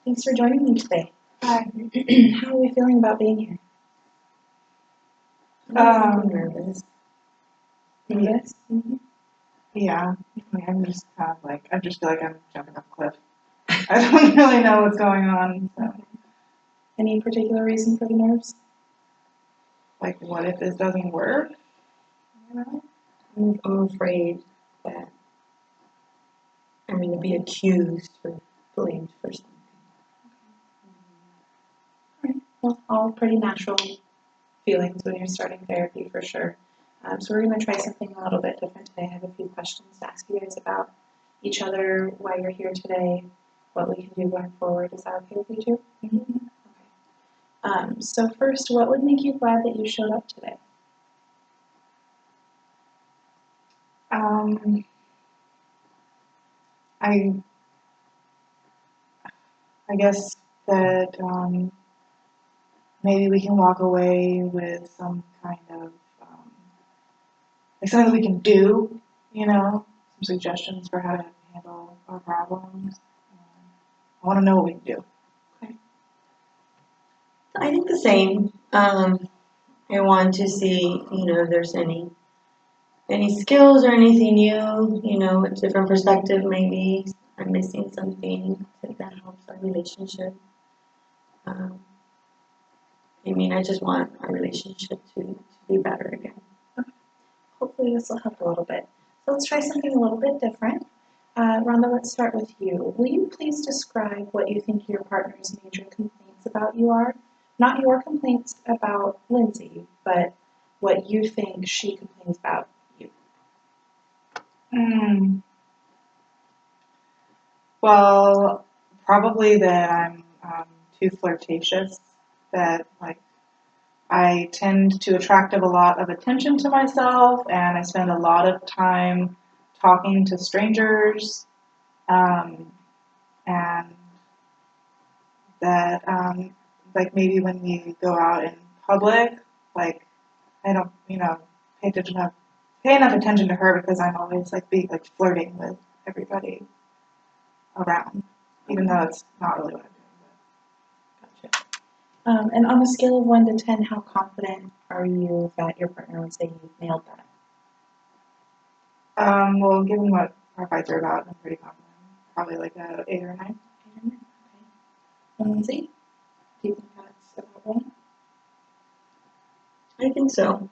Thanks for joining me today. Hi. How are we feeling about being here? Nervous. Nervous? Yeah. I'm just kind of like, I just feel like I'm jumping off a cliff. I don't really know what's going on. So. Any particular reason for the nerves? Like, what if this doesn't work? I'm afraid that I'm going to be accused or blamed for something. Well, all pretty natural feelings when you're starting therapy for sure. So we're going to try something a little bit different today. I have a few questions to ask you guys about each other, why you're here today, what we can do going forward. Is that okay with you two? Mm-hmm. Okay. So first, what would make you glad that you showed up today? I guess that maybe we can walk away with some kind of like something that we can do, some suggestions for how to handle our problems. I want to know what we can do. Okay. I think the same. I want to see, if there's any skills or anything new, a different perspective maybe. I'm missing something that helps our relationship. I just want our relationship to be better again. Hopefully this will help a little bit. So let's try something a little bit different. Rhonda, let's start with you. Will you please describe what you think your partner's major complaints about you are? Not your complaints about Lindsay, but what you think she complains about you. Well, probably that I'm too flirtatious, that I tend to attract a lot of attention to myself, and I spend a lot of time talking to strangers, and that maybe when we go out in public, I don't pay enough attention to her because I'm always flirting with everybody around, even though it's not really what I'm doing. Gotcha. And on a scale of 1 to 10, how confident are you that your partner would say you've nailed that? Well, given what our fights are about, I'm pretty confident. Probably like a 8 or a 9. 8 or 9, okay. And Lindsay, do you think that's about right? I think so.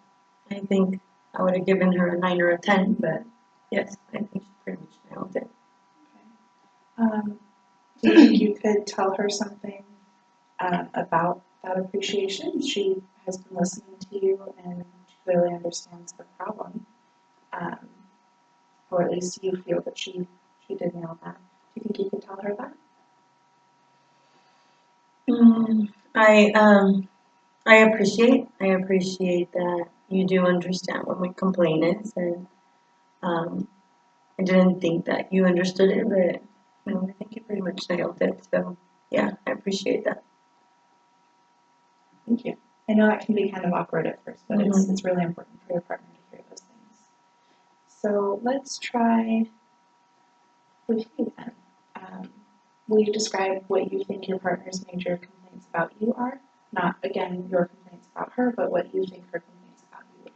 I think I would have given her a 9 or a 10, but yes, I think she pretty much nailed it. Okay. Do you think you could tell her something about that appreciation? She has been listening to you and she clearly understands the problem. Or at least you feel that she did nail that. Do you think you could tell her that? I appreciate that you do understand what my complaint is, and I didn't think that you understood it, but I think you pretty much nailed it. So yeah, I appreciate that. Thank you. I know that can be kind of awkward at first, but it's really important for your partner to hear those things. So let's try with you then. Will you describe what you think your partner's major complaints about you are? Not, again, your complaints about her, but what you think her complaints about you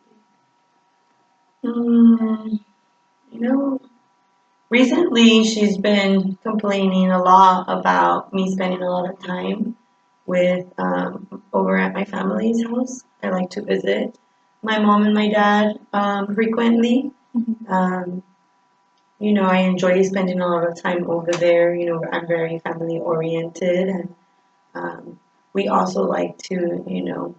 would be. Recently she's been complaining a lot about me spending a lot of time with over at my family's house. I like to visit my mom and my dad frequently. I enjoy spending a lot of time over there. I'm very family oriented, and we also like to,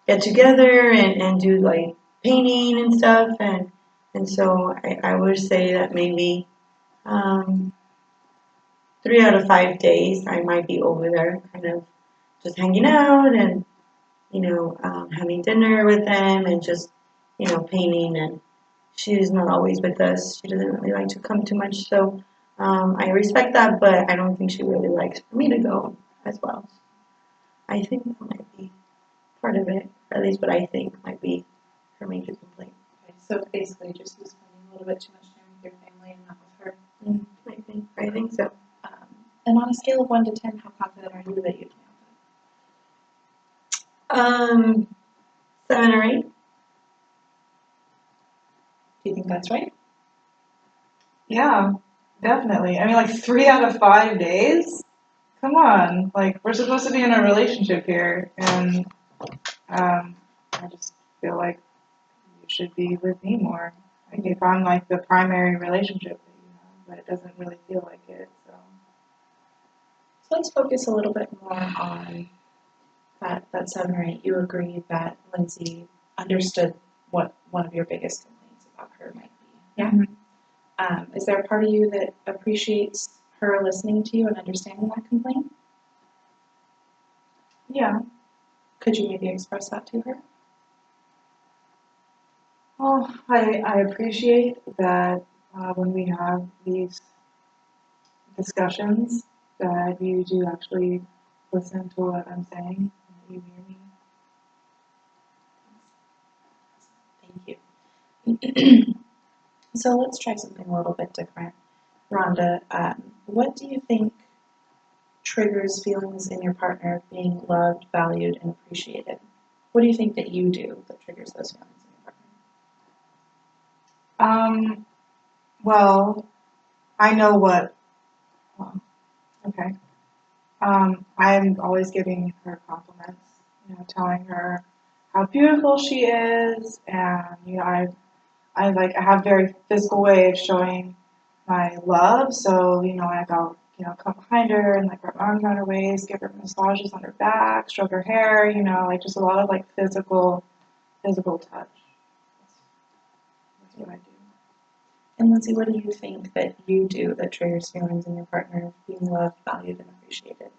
get together and do like painting and stuff. And so I would say that maybe 3 out of 5 days I might be over there, kind of just hanging out and having dinner with them and just painting. And she's not always with us. She doesn't really like to come too much, so I respect that, but I don't think she really likes for me to go as well. I think that might be part of it, or at least what I think might be her major complaint. Okay, so basically just you spending a little bit too much time with your family and not with her. I think so. And on a scale of 1 to 10, how confident are you that you can? 7 or 8. Do you think that's right? Yeah, definitely. I mean, like 3 out of 5 days? Come on. Like, we're supposed to be in a relationship here, and I just feel like you should be with me more. Like, if I'm like the primary relationship that you have, but it doesn't really feel like it, so. So let's focus a little bit more on that 7 or 8. You agreed that Lindsay understood what one of your biggest complaints about her might be. Yeah. Is there a part of you that appreciates her listening to you and understanding that complaint? Yeah. Could you maybe express that to her? Well, I appreciate that when we have these discussions, that you do actually listen to what I'm saying, and that you hear me. Thank you. So let's try something a little bit different. Rhonda, what do you think triggers feelings in your partner of being loved, valued, and appreciated? What do you think that you do that triggers those feelings in your partner? Well, I know what, well, okay. I'm always giving her compliments, telling her how beautiful she is, and, I have a very physical way of showing my love, so, like I'll, come behind her and like wrap my arms around her waist, give her massages on her back, stroke her hair, like just a lot of like physical touch. That's what I do. And Lindsay, what do you think that you do that triggers feelings in your partner of being loved, valued, and appreciated?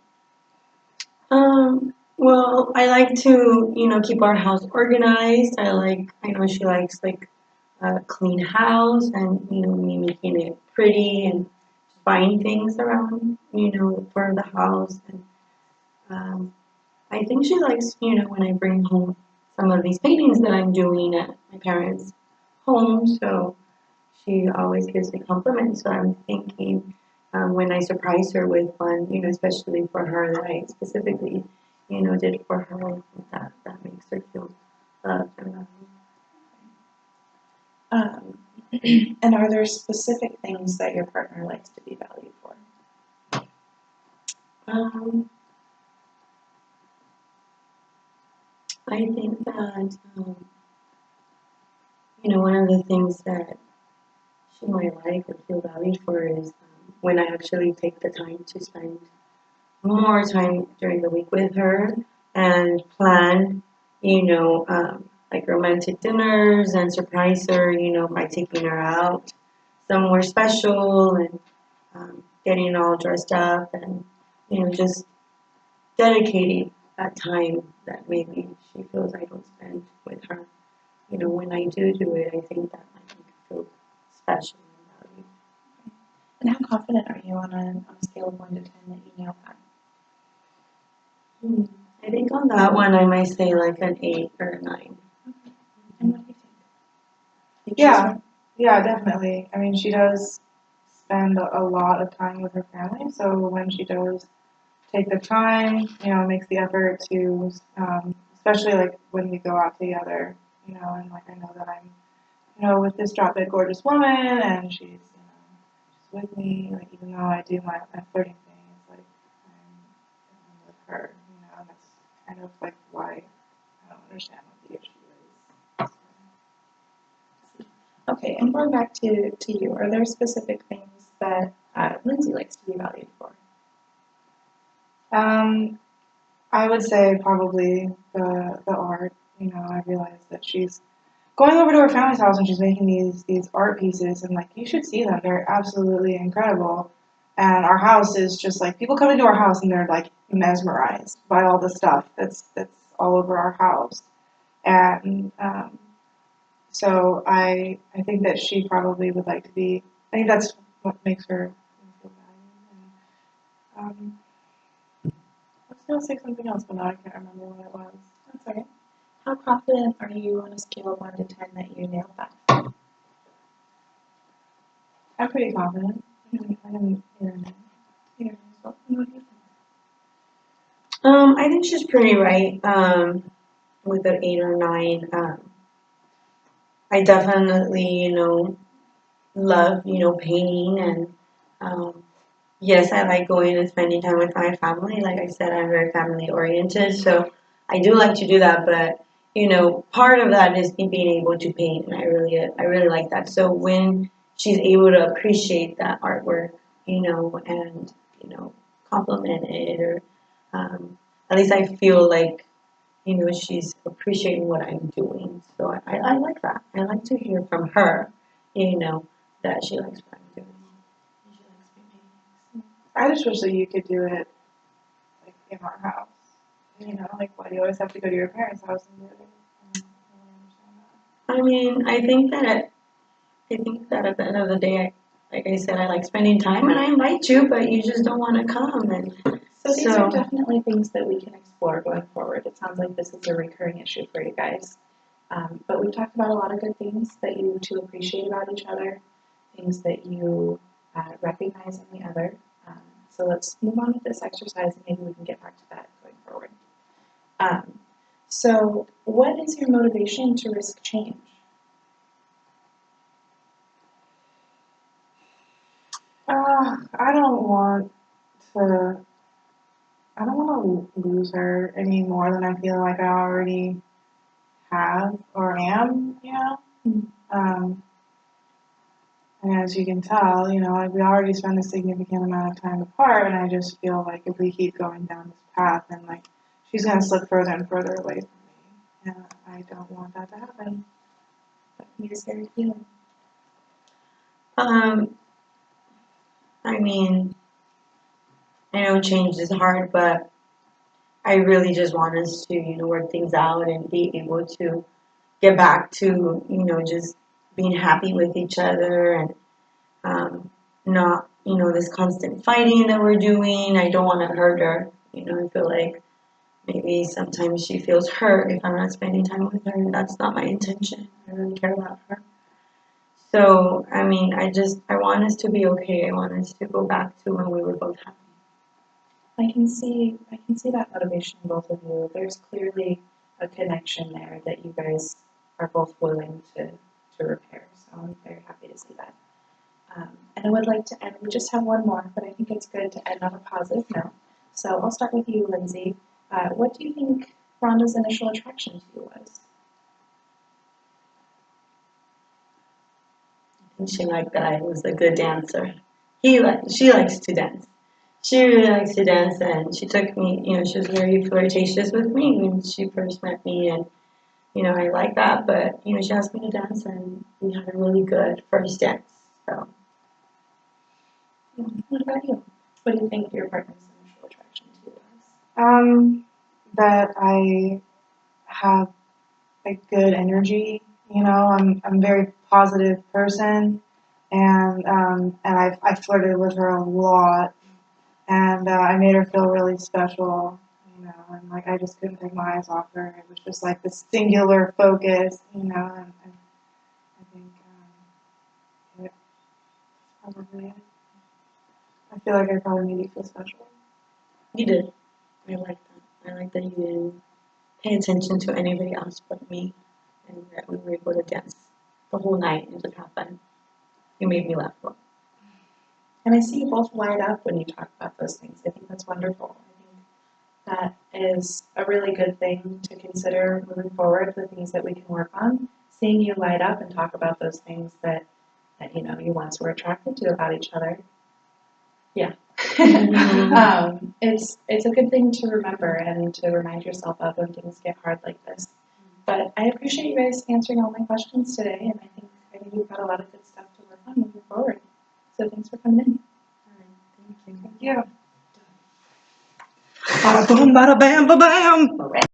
Well, I like to, keep our house organized. I know she likes like a clean house and, me making it pretty and buying things around, for the house. And I think she likes, when I bring home some of these paintings that I'm doing at my parents' home. So she always gives me compliments. So I'm thinking when I surprise her with one, especially for her that I specifically, did for her, that makes her feel loved and valued. And are there specific things that your partner likes to be valued for? I think that, one of the things that she might like or feel valued for is when I actually take the time to spend more time during the week with her and plan, like romantic dinners and surprise her, by taking her out somewhere special and getting all dressed up and, just dedicating that time that maybe she feels I don't spend with her. When I do it, I think that might make her feel special and valued. And how confident are you on a scale of 1 to 10 that you nailed that? I think on that one I might say like an 8 or a 9. And what do you think? Yeah, definitely. I mean, she does spend a lot of time with her family, so when she does take the time, makes the effort to, especially like when we go out together, and like I know that I'm, with this drop dead gorgeous woman, and she's with me, like even though I do my flirting thing, it's like I'm with her, and that's kind of like why I don't understand what the issue is. Okay, and going back to you, are there specific things that Lindsay likes to be valued for? I would say probably the art. I realized that she's going over to her family's house and she's making these art pieces, and like you should see them. They're absolutely incredible. And our house is just like people come into our house and they're like mesmerized by all the stuff that's all over our house. And so I think that she probably would like to be. I think that's what makes her feel valued. And, I was gonna say something else, but now I can't remember what it was. That's all right. How confident are you on a scale of 1 to 10 that you nailed that? I'm pretty confident. I can hear it. What do you think? I think she's pretty right. With an 8 or 9. I definitely, love, painting and yes, I like going and spending time with my family. Like I said, I'm very family oriented, so I do like to do that. But part of that is me being able to paint, and I really like that. So when she's able to appreciate that artwork, and compliment it, or at least I feel like she's appreciating what I'm doing. So I like that. I like to hear from her, that she likes what I'm doing. She likes my paintings. I just wish that you could do it like in our house. Like why do you always have to go to your parents' house and do it? I don't really understand that. I mean, I think that at the end of the day, like I said, I like spending time, and I invite you, but you just don't want to come. And So these are so, definitely things that we can explore going forward. It sounds like this is a recurring issue for you guys. But we've talked about a lot of good things that you two appreciate about each other, things that you recognize in the other. So let's move on with this exercise and maybe we can get back to that going forward. So what is your motivation to risk change? I don't want to. I don't want to lose her any more than I feel like I already have or am. Um, and as you can tell, like we already spend a significant amount of time apart, and I just feel like if we keep going down this path, then like she's gonna slip further and further away from me, and I don't want that to happen. What can you scary feeling? um, I mean, I know change is hard, but I really just want us to, work things out and be able to get back to, just being happy with each other and not, this constant fighting that we're doing. I don't want to hurt her. I feel like maybe sometimes she feels hurt if I'm not spending time with her, and that's not my intention. I really care about her. So, I mean, I want us to be okay. I want us to go back to when we were both happy. I can see that motivation in both of you. There's clearly a connection there that you guys are both willing to repair. So I'm very happy to see that. And I would like to end, we just have one more, but I think it's good to end on a positive note. So I'll start with you, Lindsay. What do you think Rhonda's initial attraction to you was? And she liked that I was a good dancer. She likes to dance. She really likes to dance, and she took me. She was very flirtatious with me when she first met me, and I like that. But she asked me to dance, and we had a really good first dance. So What about you? What do you think your partner's initial attraction to you was? That I have a good energy. I'm a very positive person, and I flirted with her a lot, and I made her feel really special. And like I just couldn't take my eyes off her. It was just like this singular focus. And I think it's probably it. I feel like I probably made you feel special. you did. I like that. I like that you didn't pay attention to anybody else but me, and that we were able to dance the whole night and just have fun. You made me laugh a lot. And I see you both light up when you talk about those things. I think that's wonderful. I think that is a really good thing to consider moving forward, the things that we can work on. Seeing you light up and talk about those things that you once were attracted to about each other. Yeah. It's a good thing to remember and to remind yourself of when things get hard like this. But I appreciate you guys answering all my questions today, and I think you've got a lot of good stuff to work on moving forward. So thanks for coming in. All right, thank you. Thank you. Bada boom, bada bam, ba bam.